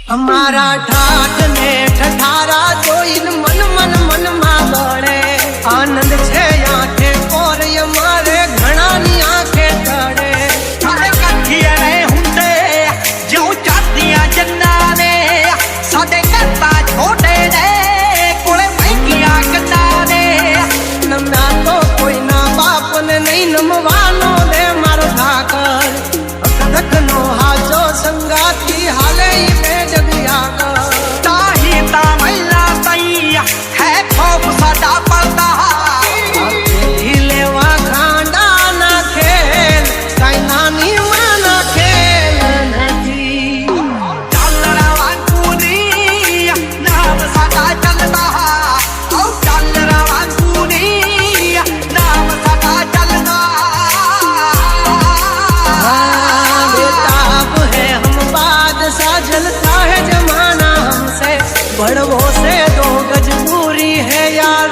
हमारा ठाठ ने ठठारा जोइन मन मन मन मा बड़े आनंद छे आंखे और मारे घणा नी आंखे टड़े साडे कठिया रे हुंदे जो चातियां जन्ना ने साडे करता छोटे ने कोले महंगिया गन्ना ने नमना तो कोई ना बाप ने नहीं नमवानो दे मारो ठाकर धक नो हाजो संगाती हाले बड़वों से 2 गज दूरी है यार।